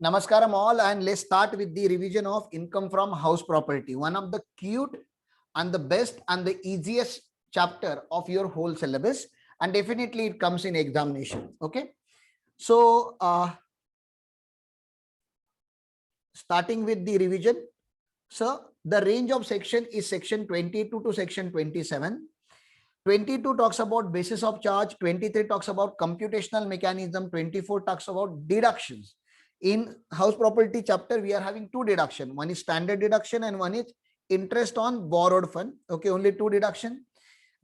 Namaskaram all, and let's start with the revision of income from house property. One of the cute and the best and the easiest chapter of your whole syllabus, and definitely it comes in examination. Okay, so starting with the revision. So the range of section is section 22 to section 27. 22 talks about basis of charge, 23 talks about computational mechanism, 24 talks about deductions. In house property chapter, we are having two deduction. One is standard deduction and one is interest on borrowed fund. Okay, only two deduction.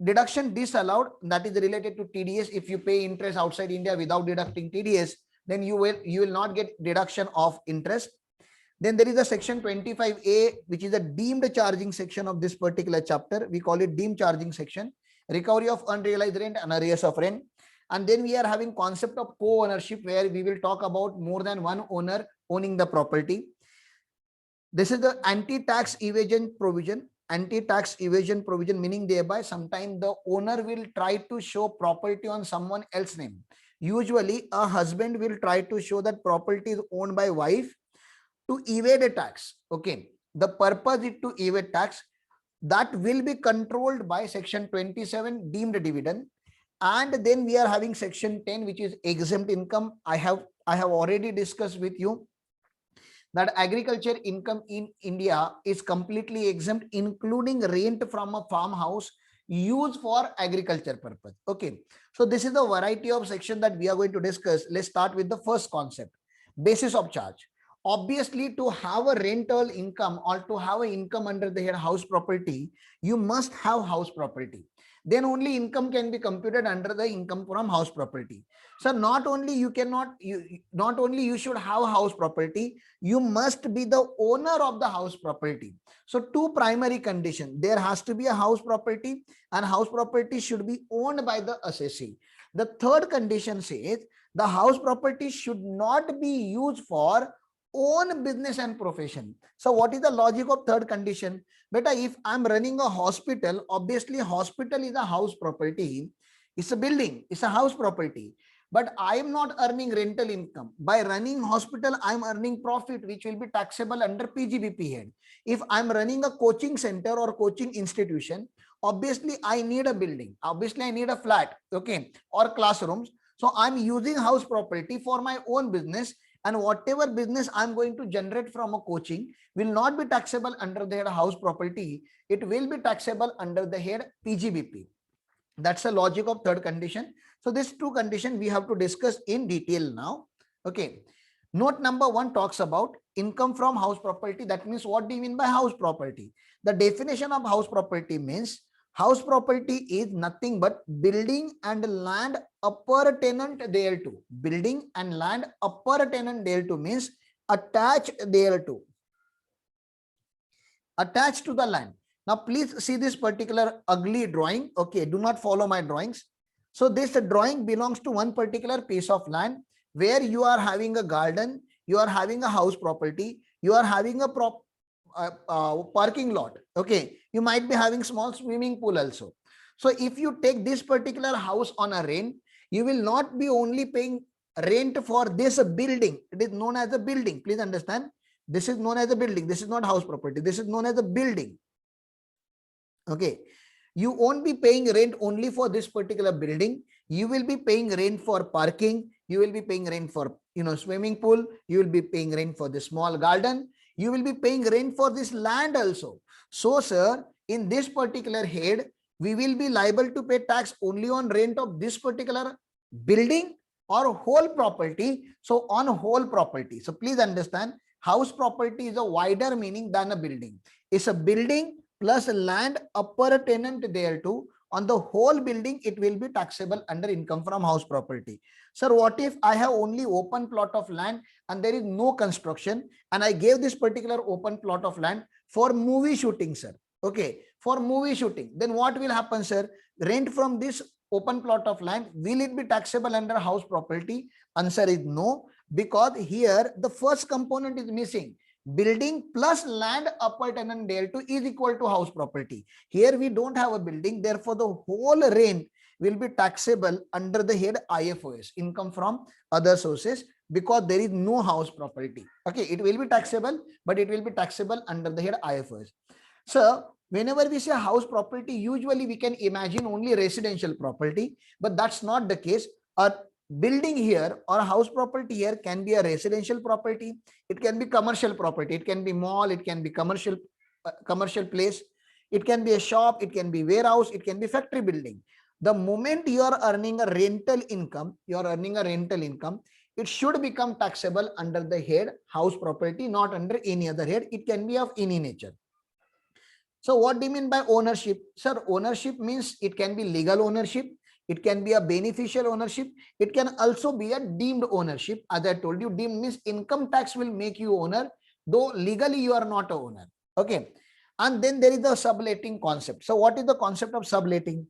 Deduction disallowed, that is related to TDS. If you pay interest outside India without deducting TDS, then you will not get deduction of interest. Then there is a section 25A, which is a deemed charging section of this particular chapter. We call it deemed charging section. Recovery of unrealized rent and arrears of rent. And then we are having concept of co-ownership, where we will talk about more than one owner owning the property. This is the anti-tax evasion provision. Anti-tax evasion provision, meaning thereby sometimes the owner will try to show property on someone else's name. Usually a husband will try to show that property is owned by wife to evade a tax. Okay, the purpose is to evade tax. That will be controlled by section 27 deemed dividend. And then we are having section 10, which is exempt income. I have already discussed with you that agriculture income in India is completely exempt, including rent from a farmhouse used for agriculture purpose. Okay, so this is the variety of section that we are going to discuss. Let's start with the first concept, basis of charge. Obviously, to have a rental income or to have an income under the head house property, you must have house property. Then only income can be computed under the income from house property. So not only you should have house property, you must be the owner of the house property. So two primary conditions: there has to be a house property, and house property should be owned by the assessee. The third condition says the house property should not be used for own business and profession. So what is the logic of third condition? Beta, if I'm running a hospital, obviously hospital is a house property. It's a building, it's a house property. But I am not earning rental income. By running hospital, I'm earning profit, which will be taxable under PGBP head. If I'm running a coaching center or coaching institution, obviously I need a building. Obviously I need a flat, okay, or classrooms. So I'm using house property for my own business, and whatever business I'm going to generate from a coaching will not be taxable under the head house property. It will be taxable under the head PGBP. That's the logic of third condition. So these two conditions we have to discuss in detail now. Okay. Note number 1 talks about income from house property. That means, what do you mean by house property? The definition of house property means house property is nothing but building and land appurtenant thereto. Building and land appurtenant thereto means attached thereto. Attached to the land. Now please see this particular ugly drawing. Okay, do not follow my drawings. So this drawing belongs to one particular piece of land where you are having a garden, you are having a house property, you are having a parking lot. Okay, you might be having small swimming pool also. So if you take this particular house on a rent, you will not be only paying rent for this building. It is known as a building. Please understand, this is known as a building. This is not house property. This is known as a building. Okay, you won't be paying rent only for this particular building. You will be paying rent for parking. You will be paying rent for swimming pool. You will be paying rent for the small garden. You will be paying rent for this land also. So sir, in this particular head, we will be liable to pay tax only on rent of this particular building or whole property. So on whole property. So please understand, house property is a wider meaning than a building. It's a building plus land appurtenant thereto. On the whole building, it will be taxable under income from house property. Sir, what if I have only open plot of land and there is no construction, and I gave this particular open plot of land for movie shooting, sir? Okay, for movie shooting, then what will happen, sir? Rent from this open plot of land, will it be taxable under house property? Answer is no, because here the first component is missing. Building plus land appurtenant thereto is equal to house property. Here we don't have a building, therefore the whole rent will be taxable under the head IFOS, income from other sources, because there is no house property. Okay, it will be taxable, but it will be taxable under the head IFOS. So whenever we say house property, usually we can imagine only residential property, but that's not the case. A building here or a house property here can be a residential property, it can be commercial property, it can be mall, it can be commercial place, it can be a shop, it can be warehouse, it can be factory building. The moment you are earning a rental income, it should become taxable under the head house property, not under any other head. It can be of any nature. So what do you mean by ownership? Sir, ownership means it can be legal ownership, it can be a beneficial ownership, it can also be a deemed ownership. As I told you, deemed means income tax will make you owner, though legally you are not a owner. Okay. And then there is the subletting concept. So what is the concept of subletting?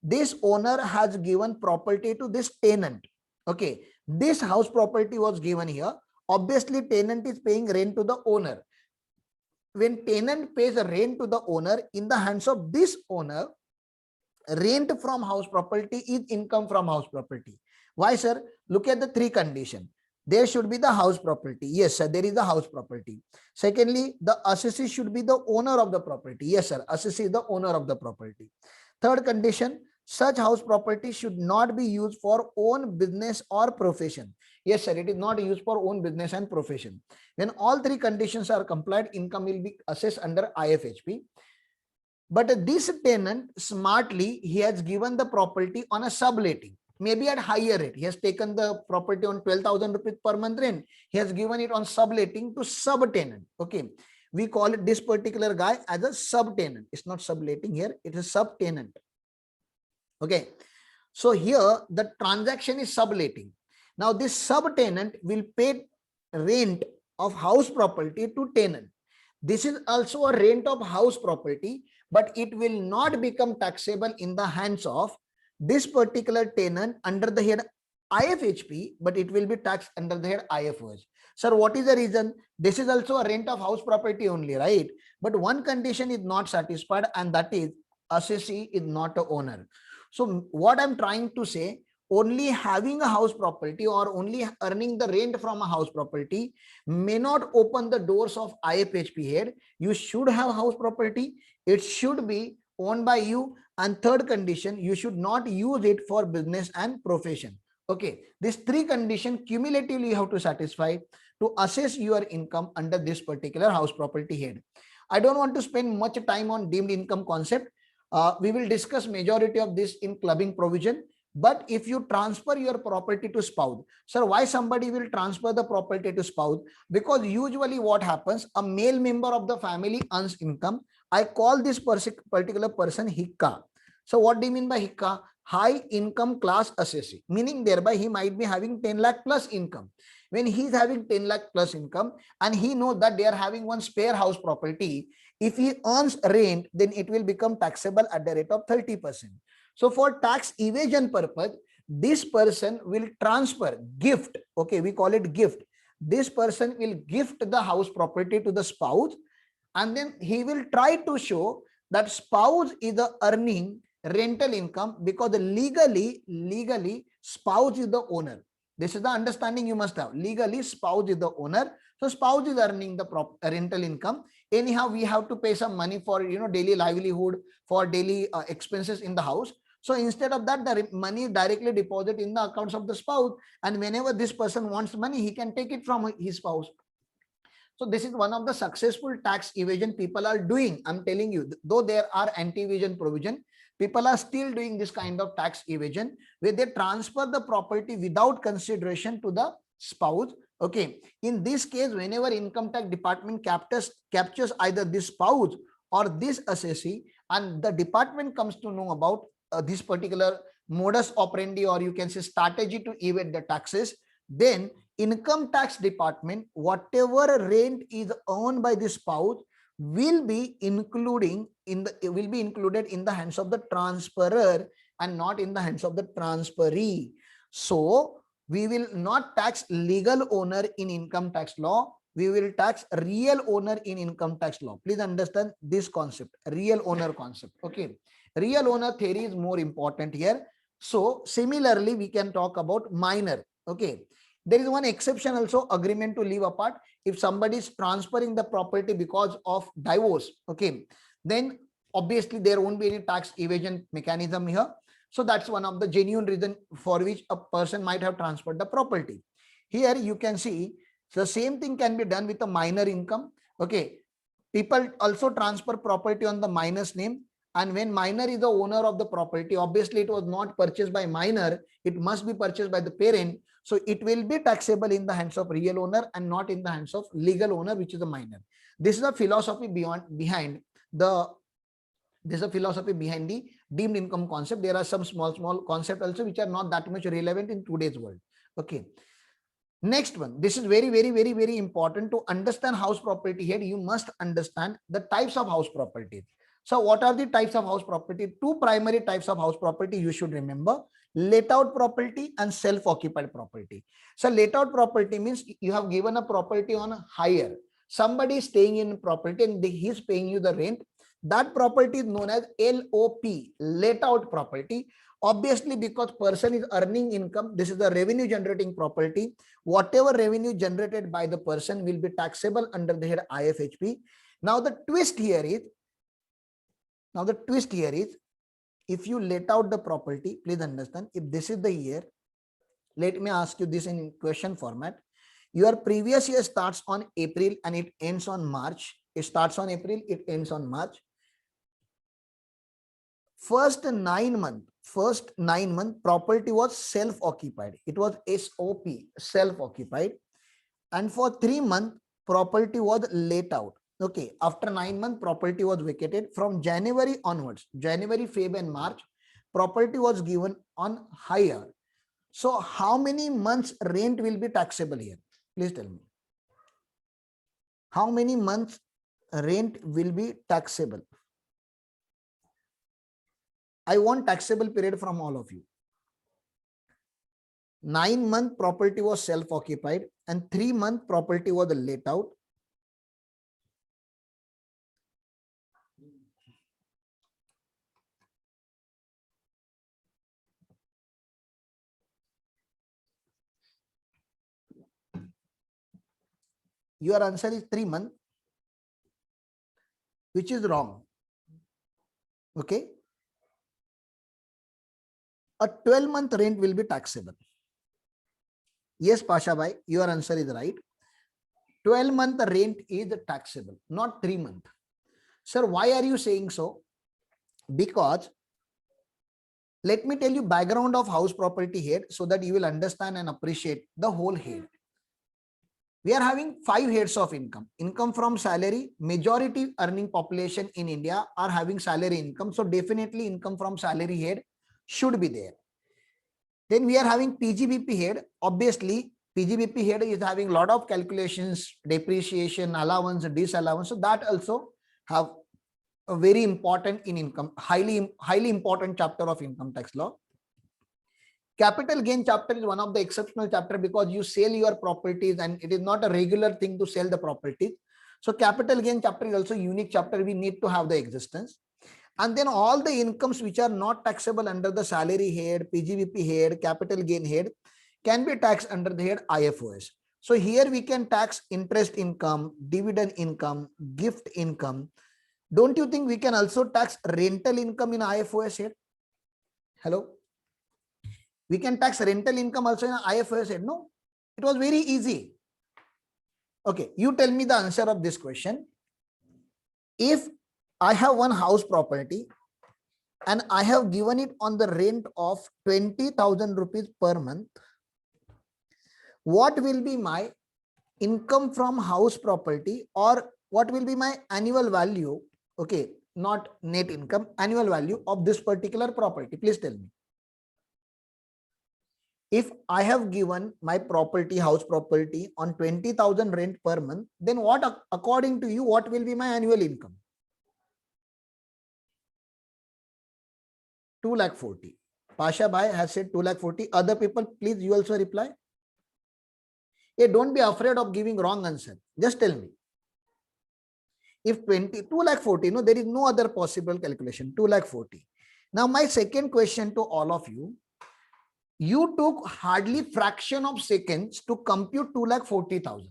This owner has given property to this tenant. Okay. This house property was given here. Obviously, tenant is paying rent to the owner. When tenant pays a rent to the owner, in the hands of this owner, rent from house property is income from house property. Why, sir? Look at the three conditions. There should be the house property. Yes, sir, there is the house property. Secondly, the assessee should be the owner of the property. Yes, sir, assessee is the owner of the property. Third condition, such house property should not be used for own business or profession. Yes, sir, it is not used for own business and profession. When all three conditions are complied, income will be assessed under IFHP. But this tenant smartly, he has given the property on a subletting, maybe at higher rate. He has taken the property on 12,000 rupees per month rent. He has given it on subletting to subtenant. Okay. We call it this particular guy as a subtenant. It's not subletting here. It is subtenant. Okay. So here the transaction is subletting. Now this subtenant will pay rent of house property to tenant. This is also a rent of house property, but it will not become taxable in the hands of this particular tenant under the head IFHP, but it will be taxed under the head IFOS. Sir, what is the reason? This is also a rent of house property only, right? But one condition is not satisfied, and that is assessee is not a owner. So what I'm trying to say, only having a house property or only earning the rent from a house property may not open the doors of IFHP head. You should have house property. It should be owned by you. And third condition, you should not use it for business and profession. Okay. These three conditions cumulatively you have to satisfy to assess your income under this particular house property head. I don't want to spend much time on deemed income concept. We will discuss majority of this in clubbing provision. But if you transfer your property to spouse, sir, why somebody will transfer the property to spouse? Because usually what happens, a male member of the family earns income. I call this particular person Hikka. So what do you mean by Hikka? High income class assessee, meaning thereby he might be having 10 lakh plus income. When he is having 10 lakh plus income and he knows that they are having one spare house property, if he earns rent, then it will become taxable at the rate of 30%. So for tax evasion purpose, this person will transfer, gift. Okay, we call it gift. This person will gift the house property to the spouse, and then he will try to show that spouse is the earning rental income because legally spouse is the owner. This is the understanding you must have. Legally spouse is the owner. So spouse is earning the rental income. Anyhow, we have to pay some money for daily livelihood, for daily expenses in the house. So instead of that, the money is directly deposited in the accounts of the spouse, and whenever this person wants money, he can take it from his spouse. So this is one of the successful tax evasion people are doing. I'm telling you, though there are anti-evasion provision, people are still doing this kind of tax evasion where they transfer the property without consideration to the spouse. Okay. In this case, whenever income tax department captures either this spouse or this assessee, and the department comes to know about this particular modus operandi, or you can say strategy to evade the taxes, then income tax department, whatever rent is earned by the spouse will be included in the hands of the transferor and not in the hands of the transferee. So we will not tax legal owner in income tax law. We will tax real owner in income tax law. Please understand this concept, real owner concept. Okay. Real owner theory is more important here. So similarly, we can talk about minor. Okay. There is one exception also, agreement to live apart. If somebody is transferring the property because of divorce, okay, then obviously there won't be any tax evasion mechanism here. So that's one of the genuine reason for which a person might have transferred the property. Here you can see the same thing can be done with a minor income. Okay. People also transfer property on the minor's name, and when minor is the owner of the property, obviously it was not purchased by minor, it must be purchased by the parent. So it will be taxable in the hands of real owner and not in the hands of legal owner, which is the minor. This is a philosophy behind the deemed income concept. There are some small concepts also which are not that much relevant in today's world. Okay. Next one, this is very important to understand house property. Here you must understand the types of house properties. So what are the types of house property? Two primary types of house property you should remember: let out property and self-occupied property. So let out property means you have given a property on hire. Somebody is staying in property and he is paying you the rent. That property is known as LOP, let out property. Obviously, because person is earning income, this is a revenue generating property. Whatever revenue generated by the person will be taxable under the head IFHP. Now the twist here is, if you let out the property, please understand, if this is the year, let me ask you this in question format. Your previous year starts on April and it ends on March. It starts on April, it ends on March. First 9 month property was self-occupied. It was SOP, self-occupied. And for 3 months, property was let out. Okay, after 9 months, property was vacated. From January onwards, January, Feb and March, property was given on hire. So how many months rent will be taxable here? Please tell me. How many months rent will be taxable? I want taxable period from all of you. 9 month property was self-occupied and 3 month property was let out. Your answer is 3 months, which is wrong. Okay. A 12-month rent will be taxable. Yes, Pasha Bhai, your answer is right. 12-month rent is taxable, not 3 months. Sir, why are you saying so? Because let me tell you background of house property head so that you will understand and appreciate the whole head. We are having 5 heads of income. Income from salary. Majority earning population in India are having salary income. So definitely income from salary head should be there. Then we are having PGBP head. Obviously, PGBP head is having a lot of calculations, depreciation, allowance, disallowance. So that also have a very important in income, highly important chapter of income tax law. Capital gain chapter is one of the exceptional chapter because you sell your properties and it is not a regular thing to sell the properties. So capital gain chapter is also unique chapter. We need to have the existence. And then all the incomes which are not taxable under the salary head, PGBP head, capital gain head can be taxed under the head IFOS. So here we can tax interest income, dividend income, gift income. Don't you think we can also tax rental income in IFOS head? Hello? We can tax rental income also in IFOS head, no? It was very easy. Okay, you tell me the answer of this question. If I have one house property and I have given it on the rent of 20,000 rupees per month, what will be my income from house property, or what will be my annual value? Okay, not net income, annual value of this particular property. Please tell me. If I have given my property, house property on 20,000 rent per month, then what, according to you, what will be my annual income? 2,40,000. Pasha Bhai has said 2,40,000. Other people, please, you also reply. Hey, don't be afraid of giving wrong answer. Just tell me. If 2,40,000, no, there is no other possible calculation. 2,40,000. Now, my second question to all of you. You took hardly fraction of seconds to compute 2,40,000.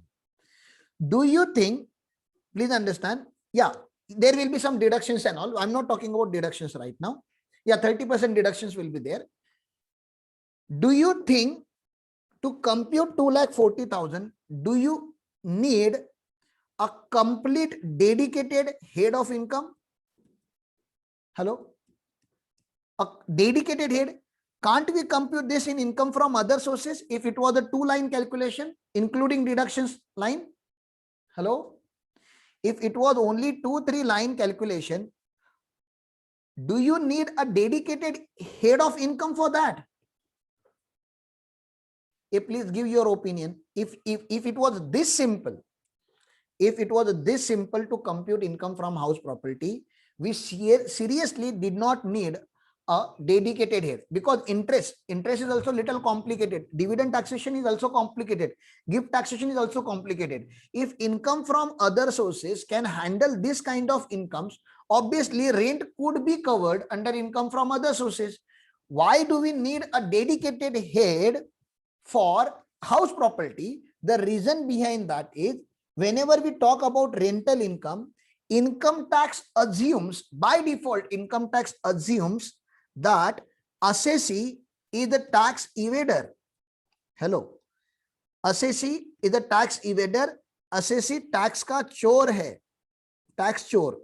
Do you think, please understand, yeah, there will be some deductions and all. I'm not talking about deductions right now. Yeah, 30% deductions will be there. Do you think to compute 2,40,000, do you need a complete dedicated head of income? Hello? A dedicated head? Can't we compute this in income from other sources if it was a 2-line calculation, including deductions line? Hello? If it was only 2-3 line calculation, do you need a dedicated head of income for that? Please give your opinion. If it was this simple, to compute income from house property, we seriously did not need a dedicated head, because interest is also little complicated. Dividend taxation is also complicated. Gift taxation is also complicated. If income from other sources can handle this kind of incomes, obviously rent could be covered under income from other sources. Why do we need a dedicated head for house property? The reason behind that is, whenever we talk about rental income, income tax assumes, by default, income tax assumes that assessee is the tax evader. Hello, assessee is the tax evader. Assessee tax ka chor hai, tax chor.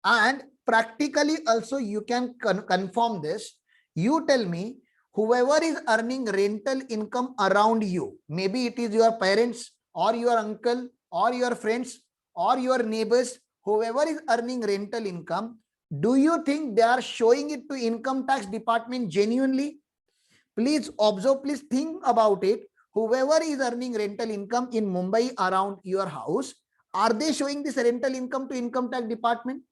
And practically also you can confirm this. You tell me, whoever is earning rental income around you, maybe it is your parents or your uncle or your friends or your neighbors, whoever is earning rental income, do you think they are showing it to income tax department genuinely? Please observe, please think about it. Whoever is earning rental income in Mumbai around your house, are they showing this rental income to income tax department?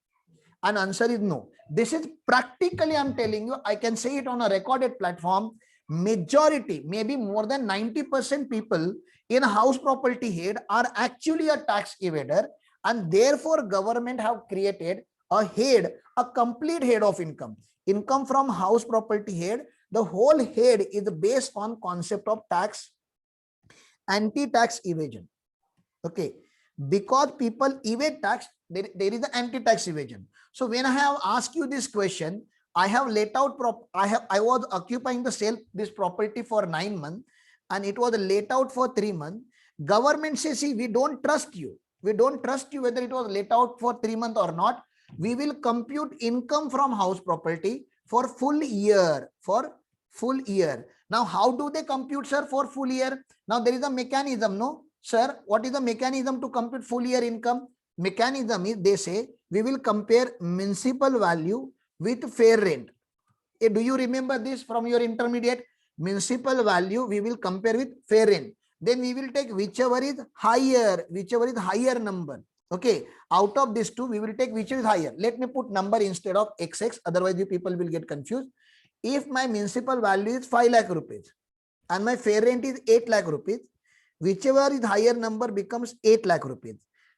And answer is no. This is practically, I'm telling you, I can say it on a recorded platform. Majority, maybe more than 90% people in house property head are actually a tax evader, and therefore government have created a head, a complete head of income. Income from house property head, the whole head is based on concept of tax, anti-tax evasion. Okay, because people evade tax, there is the anti-tax evasion. So when I have asked you this question, I have let out I was occupying this property for 9 months, and it was let out for 3 months. Government says, see, we don't trust you. We don't trust you whether it was let out for 3 months or not. We will compute income from house property for full year, Now, how do they compute, sir, for full year? Now there is a mechanism, no? Sir, what is the mechanism to compute full year income? Mechanism is, they say, we will compare municipal value with fair rent. Do you remember this from your intermediate? Municipal value we will compare with fair rent. Then we will take whichever is higher number. Okay, out of these two, we will take whichever is higher. Let me put number instead of XX, otherwise you people will get confused. If my municipal value is 5 lakh rupees and my fair rent is 8 lakh rupees, whichever is higher number becomes 8 lakh rupees.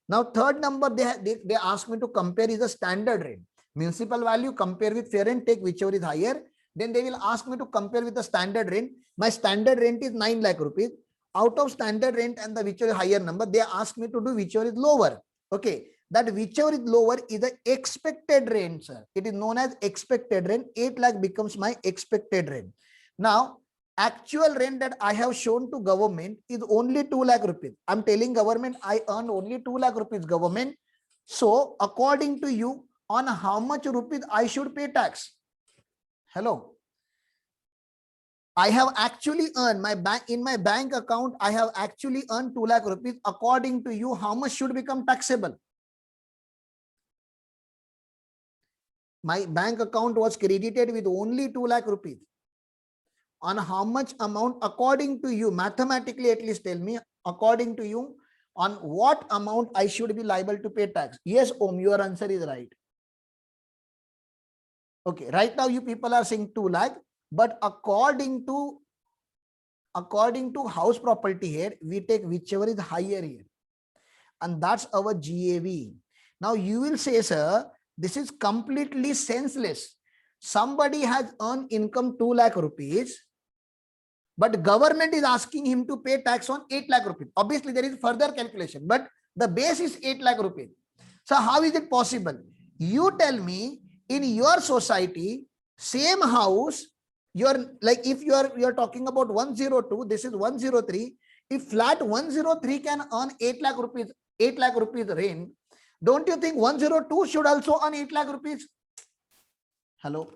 Now third number they ask me to compare is the standard rent. Municipal value compare with fair rent, take whichever is higher. Then they will ask me to compare with the standard rent. My standard rent is 9 lakh rupees. Out of standard rent and the whichever higher number, they ask me to do whichever is lower. Okay, that whichever is lower is the expected rent, sir. It is known as expected rent. 8 lakh becomes my expected rent. Now actual rent that I have shown to government is only 2 lakh rupees. I'm telling government I earned only 2 lakh rupees, government. So according to you, on how much rupees I should pay tax? Hello. I have actually earned in my bank account, I have actually earned 2 lakh rupees. According to you, how much should become taxable? My bank account was credited with only 2 lakh rupees. On how much amount, according to you, mathematically at least tell me, according to you, on what amount I should be liable to pay tax? Yes, Om, your answer is right. Okay, right now you people are saying 2 lakh, but according to house property head, we take whichever is higher here, and that's our GAV. Now you will say, sir, this is completely senseless. somebody has earned income 2 lakh rupees, but government is asking him to pay tax on 8 lakh rupees. Obviously, there is further calculation, but the base is 8 lakh rupees. So how is it possible? You tell me, in your society, same house, you're like, if you're talking about 102, this is 103. If flat 103 can earn 8 lakh rupees, 8 lakh rupees rent, don't you think 102 should also earn 8 lakh rupees? Hello.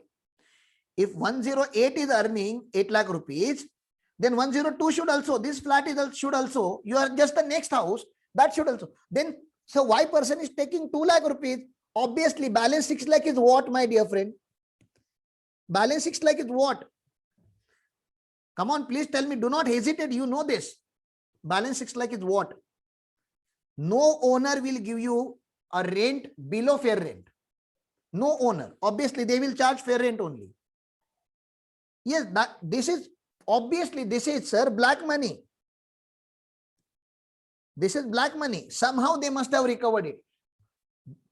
If 108 is earning 8 lakh rupees, then 102 should also, this flat is should also, you are just the next house, that should also. Then, so why person is taking 2 lakh rupees? Obviously, balance 6 lakh is what, my dear friend? Balance 6 lakh is what? Come on, please tell me. Do not hesitate. You know this. Balance 6 lakh is what? No owner will give you a rent below fair rent. No owner. Obviously, they will charge fair rent only. Yes, this is obviously, this is, sir, black money. This is black money. Somehow they must have recovered it.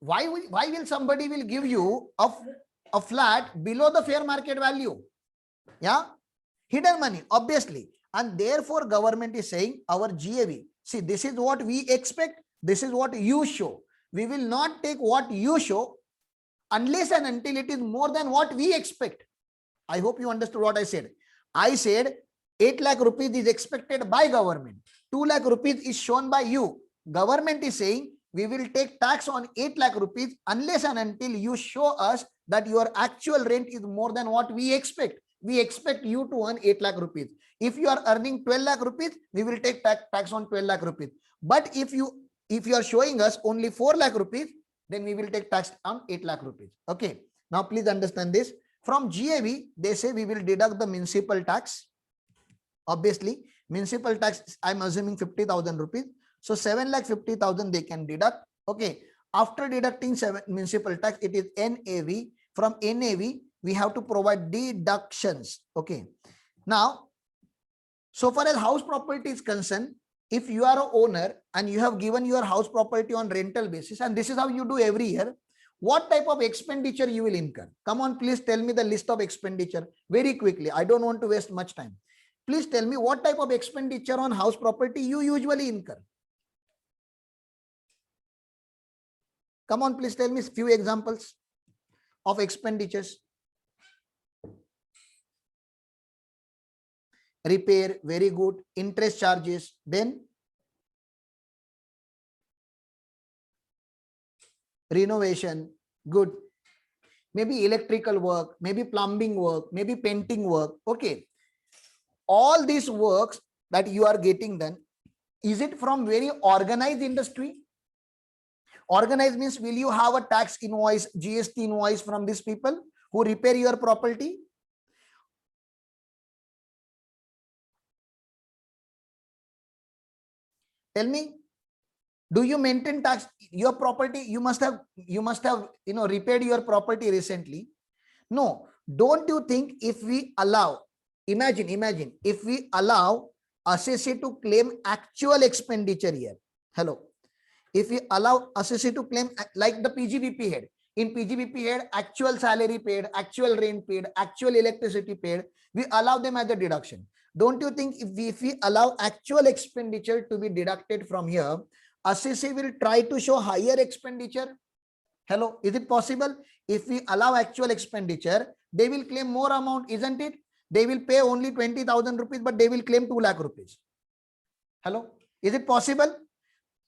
Why will somebody will give you a flat below the fair market value? Yeah, hidden money, obviously. And therefore, government is saying our GAV. See, this is what we expect. This is what you show. We will not take what you show unless and until it is more than what we expect. I hope you understood what I said. I said 8 lakh rupees is expected by government. 2 lakh rupees is shown by you. Government is saying we will take tax on 8 lakh rupees unless and until you show us that your actual rent is more than what we expect. We expect you to earn 8 lakh rupees. If you are earning 12 lakh rupees, we will take tax on 12 lakh rupees. But if you are showing us only 4 lakh rupees, then we will take tax on 8 lakh rupees. Okay. Now please understand this. From GAV, they say we will deduct the municipal tax. Obviously, municipal tax, I'm assuming 50,000 rupees. So 7,50,000 they can deduct. Okay. After deducting municipal tax, it is NAV. From NAV, we have to provide deductions. Okay. Now, so far as house property is concerned, if you are an owner and you have given your house property on rental basis, and this is how you do every year, what type of expenditure you will incur? Come on, please tell me the list of expenditure very quickly. I don't want to waste much time. Please tell me what type of expenditure on house property you usually incur. Come on, please tell me a few examples of expenditures. Repair, very good. Interest charges, then renovation, good. Maybe electrical work, maybe plumbing work, maybe painting work. Okay. All these works that you are getting done, is it from very organized industry? Organized means, will you have a tax invoice, GST invoice from these people who repair your property? Tell me, do you maintain tax? Your property, you must have repaired your property recently. No, don't you think if we allow, imagine if we allow assessee to claim actual expenditure here. Hello. If we allow assessee to claim like the PGBP head, in PGBP head, actual salary paid, actual rent paid, actual electricity paid, we allow them as a deduction. Don't you think if we allow actual expenditure to be deducted from here, assessee will try to show higher expenditure? Hello, is it possible? If we allow actual expenditure, they will claim more amount, isn't it? They will pay only 20,000 rupees, but they will claim 2 lakh rupees. Hello, is it possible?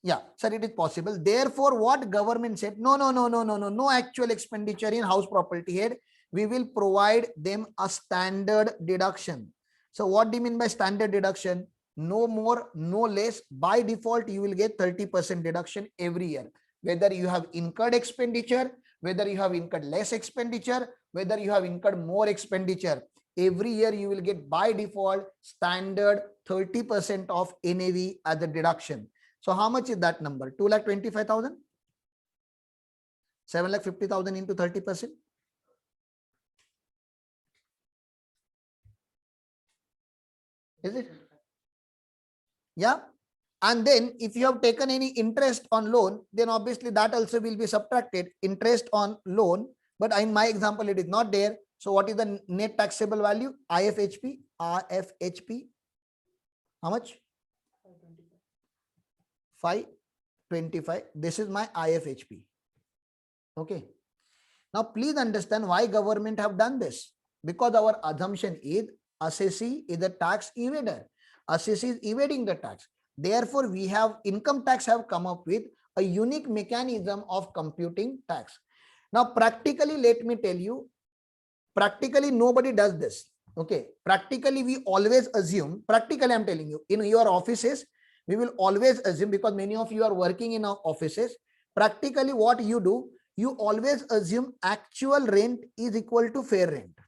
Yeah, sir, it is possible. Therefore, what government said, no actual expenditure in house property head. We will provide them a standard deduction. So what do you mean by standard deduction? No more, no less. By default, you will get 30% deduction every year. Whether you have incurred expenditure, whether you have incurred less expenditure, whether you have incurred more expenditure, every year you will get by default standard 30% of NAV as a deduction. So how much is that number? 2,25,000? 7,50,000 into 30%? Is it? Yeah. And then if you have taken any interest on loan, then obviously that also will be subtracted, interest on loan. But in my example, it is not there. So what is the net taxable value? IFHP, RFHP, how much? 525. This is my IFHP. Okay. Now please understand why government have done this. Because our assumption is assessee is a tax evader. Assessee is evading the tax. Therefore, we have income tax have come up with a unique mechanism of computing tax. Now, practically, let me tell you, practically nobody does this. Okay. Practically, we always assume, practically I'm telling you, in your offices, we will always assume, because many of you are working in our offices, practically what you do, you always assume actual rent is equal to fair rent.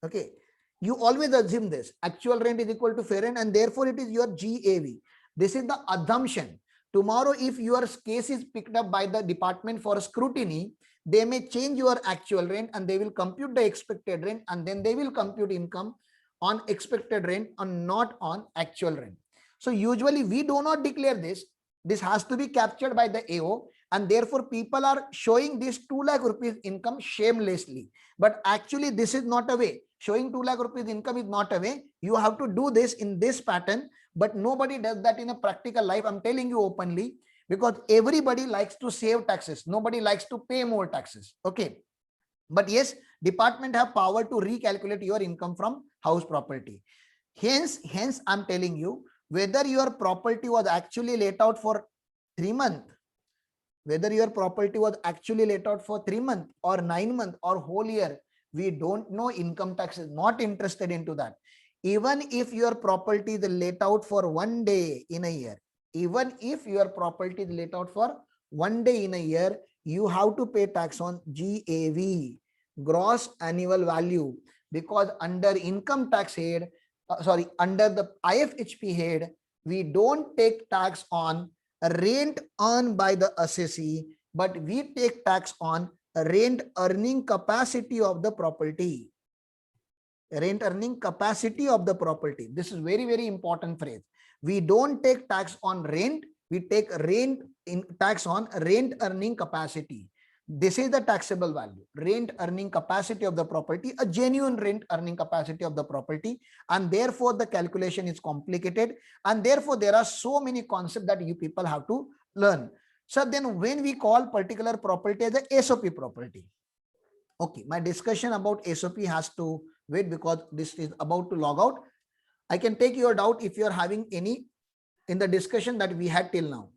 Okay. You always assume this actual rent is equal to fair rent, and therefore it is your GAV. This is the assumption. Tomorrow, if your case is picked up by the department for scrutiny, they may change your actual rent and they will compute the expected rent, and then they will compute income on expected rent and not on actual rent. So usually we do not declare this. This has to be captured by the AO, and therefore people are showing this 2 lakh rupees income shamelessly. But actually this is not a way. Showing 2 lakh rupees income is not a way. You have to do this in this pattern, but nobody does that in a practical life. I'm telling you openly, because everybody likes to save taxes. Nobody likes to pay more taxes. Okay. But yes, department have power to recalculate your income from house property. Hence I'm telling you, whether your property was actually let out for 3 months, whether your property was actually let out for 3 months or 9 months or whole year, we don't know. Income tax is not interested into that. Even if your property is let out for 1 day in a year, even if your property is let out for 1 day in a year, you have to pay tax on GAV, gross annual value, because under income tax head, under the IFHP head, we don't take tax on rent earned by the assessee, but we take tax on rent earning capacity of the property. Rent earning capacity of the property. This is very, very important phrase. We don't take tax on rent, we take tax on rent earning capacity. This is the taxable value, rent earning capacity of the property, a genuine rent earning capacity of the property, and therefore the calculation is complicated, and therefore there are so many concepts that you people have to learn. So then when we call particular property as a SOP property, okay, my discussion about SOP has to wait because this is about to log out. I can take your doubt if you are having any in the discussion that we had till now.